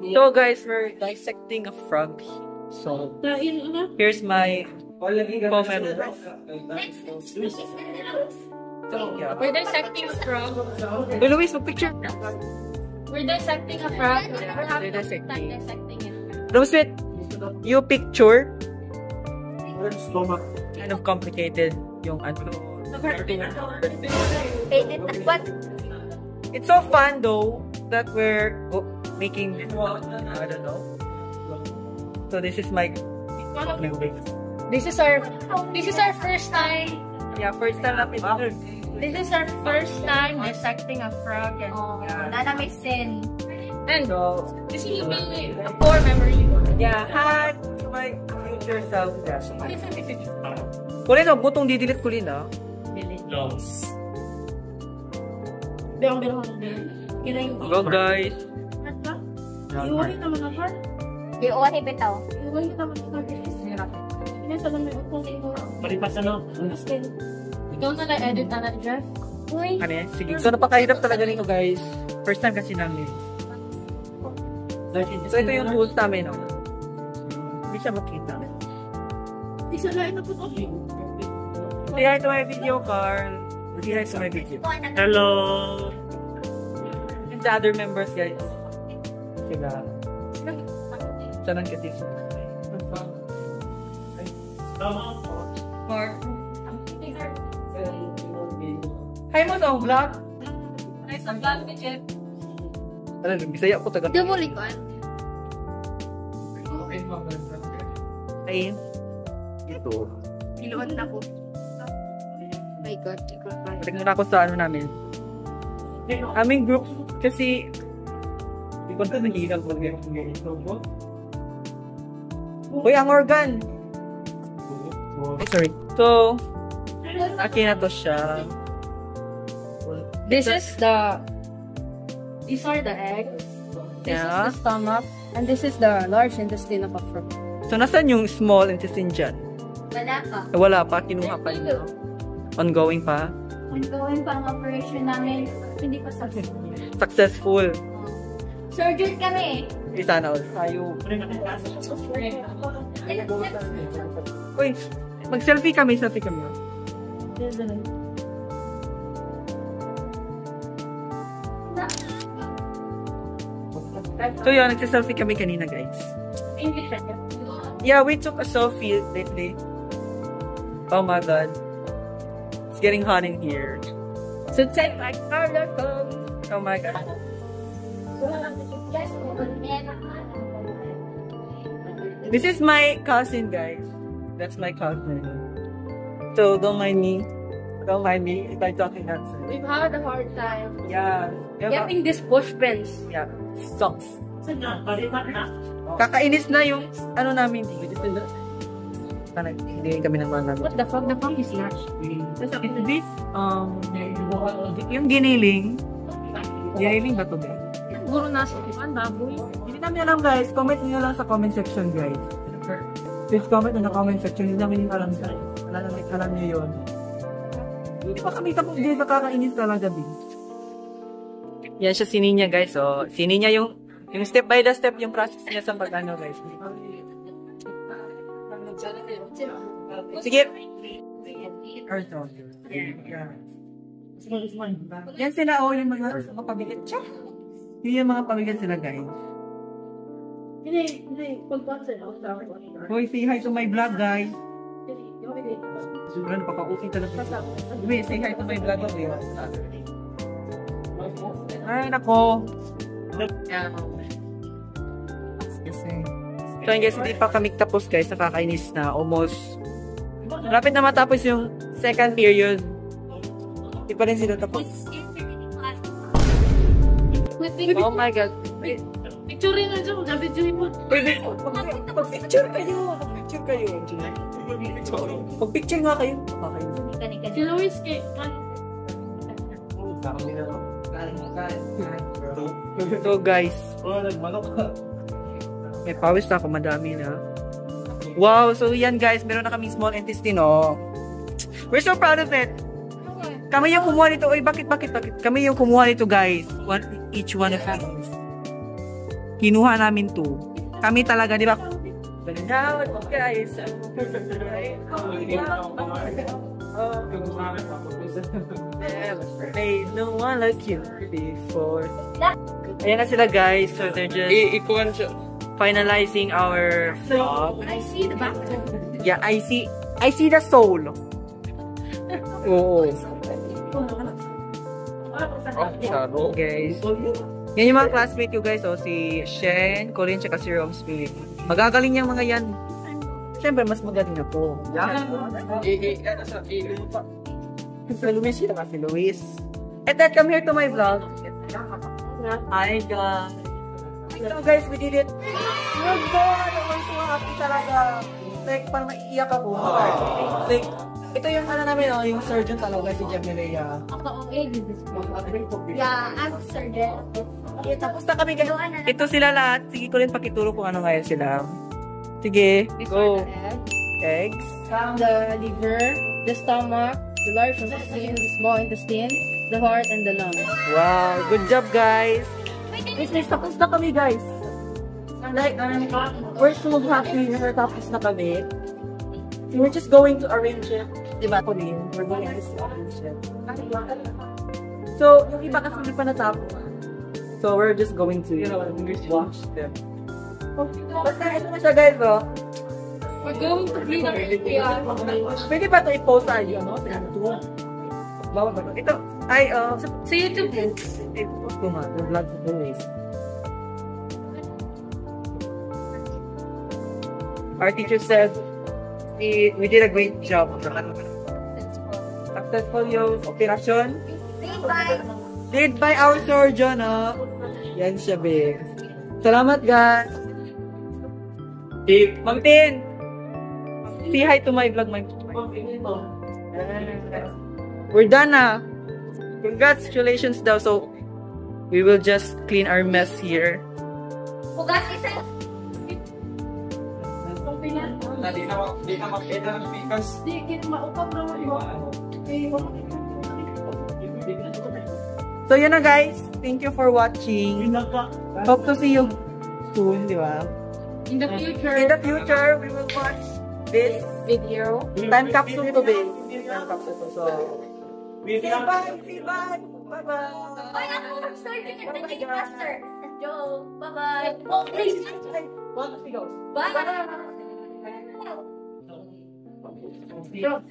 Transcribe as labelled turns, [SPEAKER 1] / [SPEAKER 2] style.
[SPEAKER 1] So guys, we're dissecting a frog. So here's my co-member.
[SPEAKER 2] We're dissecting a frog.
[SPEAKER 1] Hey, Luis, mag-picture.
[SPEAKER 2] We're dissecting a frog.
[SPEAKER 1] They're dissecting.
[SPEAKER 2] Dissecting it.
[SPEAKER 1] Luis, wait. You picture. Kind of complicated yung ano.
[SPEAKER 2] What?
[SPEAKER 1] It's so fun though that we're making this. I don't know. So this is my.
[SPEAKER 2] This is our first time.
[SPEAKER 1] Yeah, first time na picture.
[SPEAKER 2] This is our first time dissecting a frog. And Nana may sin. And this will be a core memory.
[SPEAKER 1] Yeah, hi to my future self. Kulin na, butong didilit kulin na. Hello guys.
[SPEAKER 2] Iuwahin naman ang heart. Iuwahin bitaw. Iuwahin naman ang heart. Inasa lang may utong ito.
[SPEAKER 3] Maripas ano?
[SPEAKER 2] Ikaw na na-edit na Jeff. Uy.
[SPEAKER 1] Ano yan? Sige. So napakahirap talaga nito guys. First time kasi namin. So ito yung tools namin. No? Hindi siya makita.
[SPEAKER 2] Isa lang na po ito.
[SPEAKER 1] Say hi to my video, Carl. Say hi to my video.
[SPEAKER 3] Hello!
[SPEAKER 1] And the other members, guys. Sila. Saan ang katis? Mark. Hi mo sa vlog.
[SPEAKER 2] Nice ang vlog ni Jeff.
[SPEAKER 1] Ano, bisaya ko taga.
[SPEAKER 2] Di mo likuan.
[SPEAKER 1] Ay. Ito.
[SPEAKER 2] Iluwan na po. My God.
[SPEAKER 1] Patingin na ako sa ano namin. Aming group kasi hindi ko ito nag-iilang ko. Uy, ang organ! Ay, sorry. So, akin na to siya.
[SPEAKER 2] These are the eggs. This is the stomach. And this is the large intestine of a frog.
[SPEAKER 1] So, nasan yung small intestine dyan?
[SPEAKER 2] Wala pa.
[SPEAKER 1] Wala pa, kinuha pa niyo. Ongoing pa?
[SPEAKER 2] Ongoing pa ang operation namin. Hindi pa
[SPEAKER 1] Successful.
[SPEAKER 2] surgeon kami.
[SPEAKER 1] Isa na ulit. Tayo. Uy, mag-selfie kami. Selfie kami. So yun, nagsiselfie kami kanina guys. Yeah, we took a selfie lately. Oh my god. It's getting hot in here. So take my camera phone. Oh my god. This is my cousin guys. That's my cousin. So don't mind me. Don't mind me if I talking nonsense.
[SPEAKER 2] We've had a hard time.
[SPEAKER 1] Yeah.
[SPEAKER 2] Getting this bush pens.
[SPEAKER 1] Yeah. Sucks. Kakainis na yung ano namin. Hindi kami ng mga
[SPEAKER 2] What the fuck? The fuck is that?
[SPEAKER 1] This, yung giniling. Giniling ba ito ba?
[SPEAKER 2] Siguro nasa ipan, baboy.
[SPEAKER 1] Hindi namin alam guys. Comment nyo lang sa comment section guys. Please comment in the comment section. Hindi namin alam guys. Alam nyo yun. Hindi pa kami tapos dito kakainis talaga din. Yan siya si Ninya guys. So, si Ninya yung step by the step yung process niya sa pag-ano guys. Sige. Yan sila yung mga pabigat. Yun yung mga pabigat sila guys. Hoy, say hi to my vlog guys. Ano, napaka-okay talaga. Wait, say hi to my vlog guys. Ay, nako. So yun guys, hindi pa kami tapos guys, nakakainis na. Almost, rapid na matapos yung second period. Hindi pa rin sila tapos. Oh my god.
[SPEAKER 2] Picturein na dyan, picturein mo.
[SPEAKER 1] Pag-picture kayo. Pag-picture kayo. Pag-picture nga kayo.
[SPEAKER 2] Si Luis,
[SPEAKER 1] So guys, may pawis na ako, madami na. Wow, so yan guys, meron na kaming small intestine, oh. We're so proud of it. Kami yung kumuha nito. Oy, bakit? Kami yung kumuha nito guys. Each one of us. kinuha namin to. Kami talaga, di ba? Now, guys. They no one like you before. Ayan na sila, guys. So, they're just finalizing our vlog.
[SPEAKER 2] I see the back.
[SPEAKER 1] Yeah, I see the soul. Oo. Guys. Yan yung mga classmate ko, guys. So, si Shen, Corinne, tsaka si Romsby. Magagaling yung mga yan. Siyempre, mas magaling ako. Si Luis, yun naman si Luis. And then, come here to my vlog. Hi, guys. So, guys, we did it. Oh, God! I'm so happy talaga. Like, parang naiiyak ako. Like, ito yung ano namin, oh, yung surgeon talaga, si Jamilia.
[SPEAKER 2] Yeah, I'm surgeon.
[SPEAKER 1] Okay, tapos na kami, guys. Ito sila lahat. Sige ko rin pakituro kung ano ngayon sila. Sige, go. Eggs.
[SPEAKER 2] The liver, the stomach, the large intestine, the small intestine, the heart, and the lungs.
[SPEAKER 1] Wow, good job, guys. Guys, tapos na kami, guys. Like, we're so happy na tapos na kami. So, we're just going to arrange it. Diba, Colleen? We're going to arrange it. So, yung iba kasi hindi pa natapos. So, we're just going to watch them. Basta, ito na siya, guys, oh.
[SPEAKER 2] We're going to clean up the area.
[SPEAKER 1] Pwede ba ito i-post sa iyo, no? Bawal ba? Ito, ay,
[SPEAKER 2] Sa YouTube, please.
[SPEAKER 1] i-post ko nga. Yung vlog ko, guys. Our teacher said, we did a great job. Successful yung operasyon. Did by our surgeon, oh. Yan siya, babe. Salamat, guys. Ma'am Tin, say hi to my vlog, We're done na. Congratulations daw. So, we will just clean our mess here.
[SPEAKER 2] Hugas isa.
[SPEAKER 3] Di na makita ng pikas.
[SPEAKER 1] So, yun na, guys. Thank you for watching. Hope to see you soon, di ba?
[SPEAKER 2] In the future.
[SPEAKER 1] In the future, we will watch this
[SPEAKER 2] Video.
[SPEAKER 1] time capsule to, babe. Time capsule to. So, say bye. Say bye. Bye-bye.
[SPEAKER 2] Bye ako. Surgeon and the master. Joe. Bye-bye. Oh, please.
[SPEAKER 1] Bye.
[SPEAKER 2] Bye.